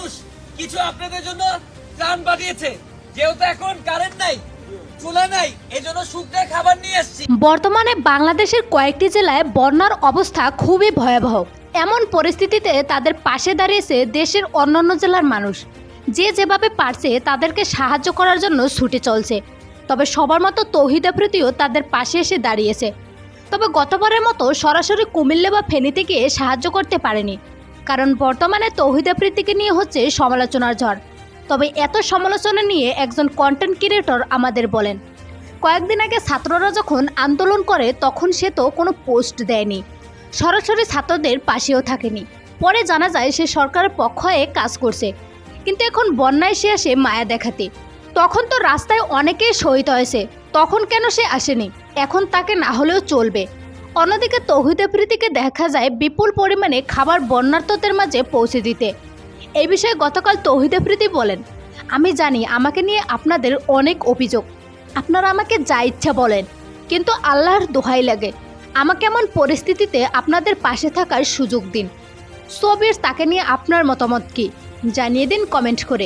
মানুষ কিছু আপনাদের জন্য ত্রাণ পাঠিয়েছে। যেহেতু এখন কারেন্ট নাই, চুলা নাই, এজন্য শুকনো খাবার নিয়ে এসেছি। বর্তমানে বাংলাদেশের কয়েকটি জেলায় বন্যার অবস্থা খুবই ভয়াবহ। এমন পরিস্থিতিতে তাদের পাশে দাঁড়িয়েছে দেশের অন্যান্য জেলার মানুষ। যে যেভাবে পারছে তাদেরকে সাহায্য করার জন্য ছুটে চলছে। তবে সবার মতো তৌহিদ আফ্রিদিও তাদের পাশে এসে দাঁড়িয়েছে। তবে গতবারের মতো সরাসরি কুমিল্লা বা ফেনীতে গিয়ে সাহায্য করতে পারেনি, কারণ বর্তমানে তৌহিদ আফ্রিদিকে নিয়ে হচ্ছে সমালোচনার ঝড়। তবে এত সমালোচনা নিয়ে একজন কন্টেন্ট ক্রিয়েটর আমাদের বলেন, কয়েকদিন আগে ছাত্ররা যখন আন্দোলন করে তখন সে তো কোনো পোস্ট দেয়নি, সরাসরি ছাত্রদের পাশেও থাকেনি। পরে জানা যায় সে সরকারের পক্ষ হয়ে কাজ করছে, কিন্তু এখন বন্যায় সে আসে মায়া দেখাতে। তখন তো রাস্তায় অনেকেই শহীদ হয়েছে, তখন কেন সে আসেনি? এখন তাকে না হলেও চলবে। অন্যদিকে তৌহিদ আফ্রিদিকে দেখা যায় বিপুল পরিমাণে খাবার বন্যার্তদের মাঝে পৌঁছে দিতে। এই বিষয়ে গতকাল তৌহিদ আফ্রিদি বলেন, আমি জানি আমাকে নিয়ে আপনাদের অনেক অভিযোগ, আপনারা আমাকে যা ইচ্ছা বলেন, কিন্তু আল্লাহর দোহাই লাগে আমাকে এমন পরিস্থিতিতে আপনাদের পাশে থাকার সুযোগ দিন। সো ভিউয়ার্স, তাকে নিয়ে আপনার মতামত কি জানিয়ে দিন কমেন্ট করে।